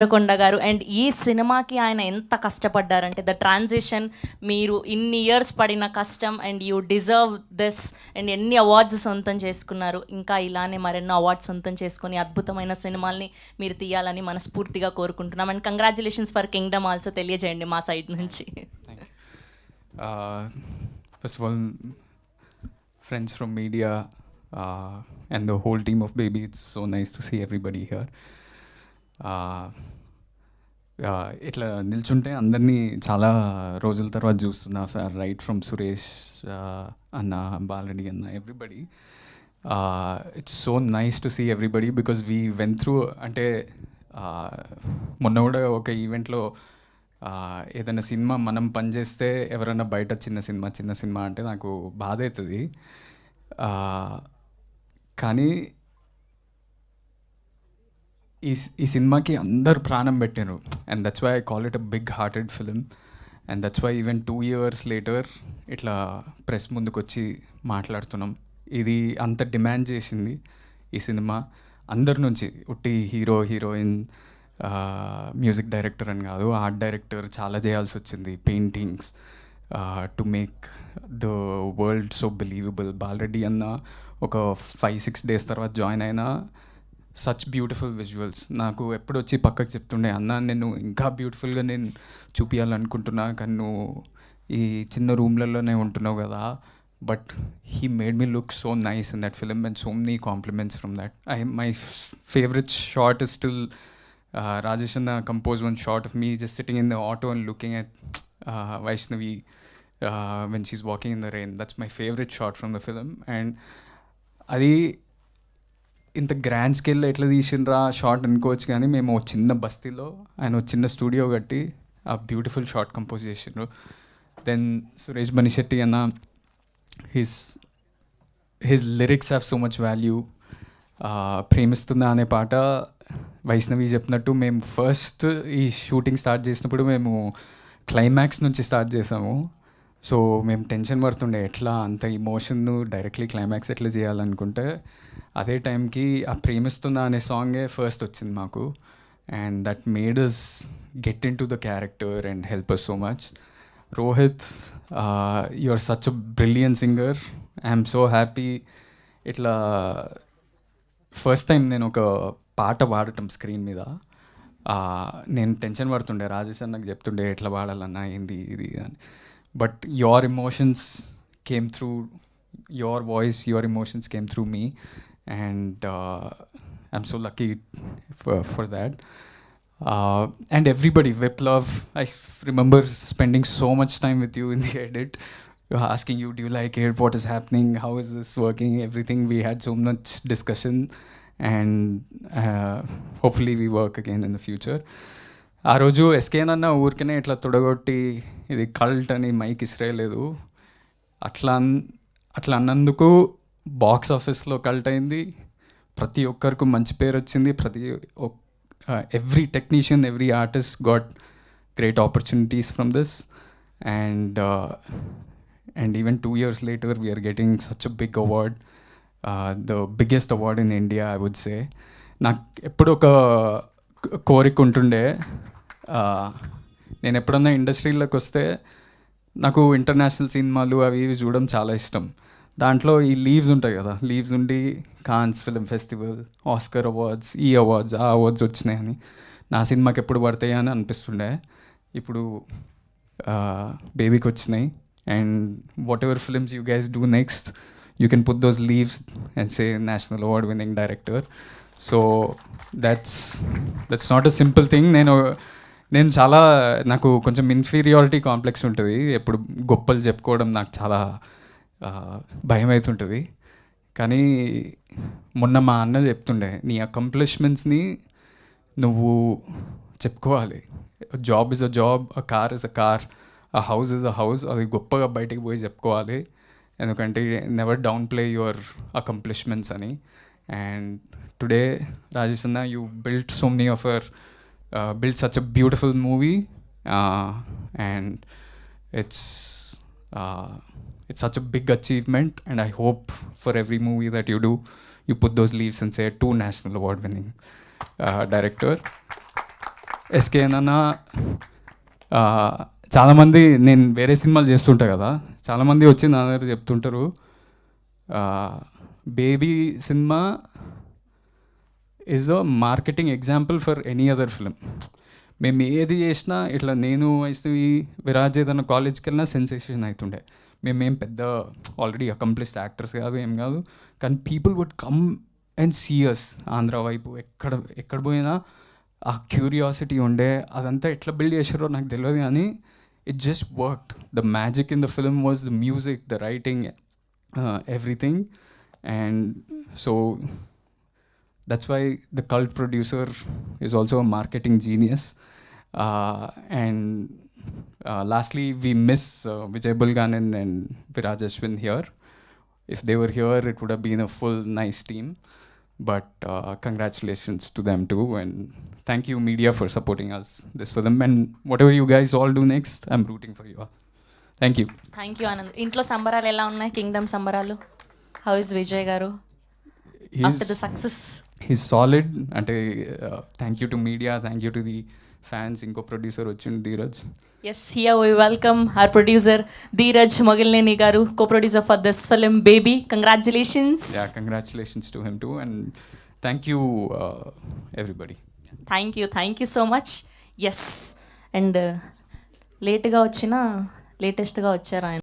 దేవరకొండ గారు అండ్ ఈ సినిమాకి ఆయన ఎంత కష్టపడ్డారంటే ద ట్రాన్సిషన్ మీరు ఇన్ని ఇయర్స్ పడిన కష్టం and you deserve this and ఎన్ని అవార్డ్స్ సొంతం చేసుకున్నారు, ఇంకా ఇలానే మరెన్నో అవార్డ్స్ సొంతం చేసుకొని అద్భుతమైన సినిమాల్ని మీరు తీయాలని మనస్ఫూర్తిగా కోరుకుంటున్నాం. And congratulations for Kingdom also తెలియజేయండి మా సైడ్ నుంచి. First of all, friends from media and the whole team of Baby, it's so nice to see everybody here. ఇట్లా నిల్చుంటే అందరినీ చాలా రోజుల తర్వాత చూస్తున్నా, రైట్ ఫ్రమ్ సురేష్ అన్న, బాలరెడ్డి అన్న, everybody. It's so nice to see everybody because we went through. అంటే మొన్న కూడా ఒక ఈవెంట్లో ఏదైనా సినిమా మనం పనిచేస్తే ఎవరైనా బయట చిన్న సినిమా అంటే నాకు బాధ అవుతుంది. కానీ ఈ సినిమాకి అందరు ప్రాణం పెట్టారు and that's why I call it a big hearted film and that's why even 2 years later ఇట్లా ప్రెస్ ముందుకు వచ్చి మాట్లాడుతున్నాం. ఇది అంత డిమాండ్ చేసింది ఈ సినిమా అందరి నుంచి. ఉట్టి హీరోయిన్, మ్యూజిక్ డైరెక్టర్ అని కాదు, ఆర్ట్ డైరెక్టర్ చాలా చేయాల్సి వచ్చింది, paintings to make the world so believable. Bala Reddy అన్న ఒక 5-6 days తర్వాత జాయిన్ అయినా సచ్ బ్యూటిఫుల్ విజువల్స్. నాకు ఎప్పుడు వచ్చి పక్కకు చెప్తుండే, అన్న నేను ఇంకా బ్యూటిఫుల్గా నేను చూపించాలనుకుంటున్నా, కానీ నువ్వు ఈ చిన్న రూమ్లలోనే ఉంటున్నావు కదా. But he made me look so nice in that film and so many compliments from that. My favourite shot is still Rajesh Anna composed one shot of me just sitting in the auto and looking at Vaishnavi when she's walking in the rain. That's my favorite shot from the film. And అది ఇంత grand స్కేల్లో ఎట్లా తీసిండ్రా short అనుకోవచ్చు, కానీ మేము చిన్న బస్తీలో ఆయన చిన్న స్టూడియో కట్టి ఆ బ్యూటిఫుల్ షార్ట్ కంపోజ్ చేసిండ్రు. దెన్ సురేష్ బనిశెట్టి అన్న, his lyrics have so much value. ప్రేమిస్తుందా అనే పాట వైష్ణవి చెప్పినట్టు మేము ఫస్ట్ ఈ షూటింగ్ స్టార్ట్ చేసినప్పుడు మేము క్లైమాక్స్ నుంచి స్టార్ట్ చేసాము. సో మేము టెన్షన్ పడుతుండే ఎట్లా అంత ఇమోషన్ను డైరెక్ట్లీ క్లైమాక్స్ ఎట్లా చేయాలనుకుంటే, అదే టైంకి ఆ ప్రేమిస్తుందా అనే సాంగే ఫస్ట్ వచ్చింది మాకు. And that made us get in to the character and help us so much. Rohit, you are such a brilliant singer. I'm so happy. ఇట్లా ఫస్ట్ టైం నేను ఒక పాట పాడటం స్క్రీన్ మీద, నేను టెన్షన్ పడుతుండే, రాజేష్ అన్నకు చెప్తుండే ఎట్లా పాడాలన్నా ఏంది ఇది అని. But your emotions came through, your voice, your emotions came through me and I'm so lucky for that. And everybody, Viplav, I remember spending so much time with you in the edit. Asking you, do you like it? What is happening? How is this working? Everything. We had so much discussion and hopefully we work again in the future. ఆ రోజు ఎస్కేన్ అన్న ఊరికనే ఇట్లా తొడగొట్టి ఇది cult అని mic ఇస్రేయలేదు. అట్లా అన్నందుకు box ఆఫీస్లో కల్ట్ అయింది, ప్రతి ఒక్కరికి మంచి పేరు వచ్చింది. Every technician, every artist got great opportunities from this. And even 2 years later, we are getting such a big award, the biggest award in India, I would say. నాకు ఎప్పుడు ఒక కోరిక ఉంటుండే, నేను ఎప్పుడన్నా ఇండస్ట్రీలోకి వస్తే నాకు ఇంటర్నేషనల్ సినిమాలు అవి ఇవి చూడడం చాలా ఇష్టం. దాంట్లో ఈ లీవ్స్ ఉంటాయి కదా, లీవ్స్ ఉండి Cannes film festival, Oscar awards, ఈ అవార్డ్స్, ఆ అవార్డ్స్ వచ్చినాయని నా సినిమాకి ఎప్పుడు పడతాయి అని అనిపిస్తుండే. ఇప్పుడు బేబీకి వచ్చినాయి. And whatever films you guys do next, you can put those leaves and say national award winning director. So that's not a simple thing. నేను చాలా, నాకు కొంచెం ఇన్ఫీరియారిటీ కాంప్లెక్స్ ఉంటుంది. ఎప్పుడు గొప్పలు చెప్పుకోవడం నాకు చాలా భయం అవుతుంటుంది. కానీ మొన్న మా అన్న చెప్తుండే, నీ అకంప్లిష్మెంట్స్ని నువ్వు చెప్పుకోవాలి. Job is a job, a car is a car, a house is a house. అది గొప్పగా బయటికి పోయి చెప్పుకోవాలి, ఎందుకంటే never down play your accomplishments అని. అండ్ టుడే రాజేష్ అన్న, you built so many of your built such a beautiful movie and it's such a big achievement, and I hope for every movie that you do, you put those leaves and say to national award winning director. SKN అన్న చాలామంది నేను వేరే సినిమాలు చేస్తుంటా కదా, చాలామంది వచ్చి నా దగ్గర చెప్తుంటారు baby cinema is a marketing example for any other film. మేము ఏది చేసినా ఇట్లా నేను వైష్ణవి విరాజ్ ఏదైనా కాలేజ్కి వెళ్ళినా సెన్సేషన్ అవుతుండే. మేమేం పెద్ద ఆల్రెడీ అకంప్లిష్డ్ యాక్టర్స్ కాదు, ఏం కాదు, కానీ people would come and see us. Andhra వైపు ఎక్కడ పోయినా ఆ క్యూరియాసిటీ ఉండే. అదంతా ఎట్లా బిల్డ్ చేశారో నాకు తెలియదు, కానీ it just worked. The magic in the film was the music, the writing, everything. And so that's why the cult producer is also a marketing genius. And lastly, we miss Vijay Bulganan and Viraj Ashwin here. If they were here, it would have been a full nice team. But congratulations to them too, and thank you media for supporting us this film. And whatever you guys all do next, I'm rooting for you all. Thank you. Thank you Anand. ఇంట్లో సంబరాలు ఎలా ఉన్నాయి? Kingdom సంబరాలు. How is Vijay గారు after the success? He's solid. అంటే thank you to media, thank you to the fans. ఇంకో producer వచ్చిండు Dheeraj. Yes, here we welcome our producer Dheeraj Mogilneni garu, co-producer for this film Baby. Congratulations. Yeah, congratulations to him too, and thank you everybody. Thank you so much. Yes, and లేట్గా వచ్చిన లేటెస్ట్గా వచ్చారు ఆయన.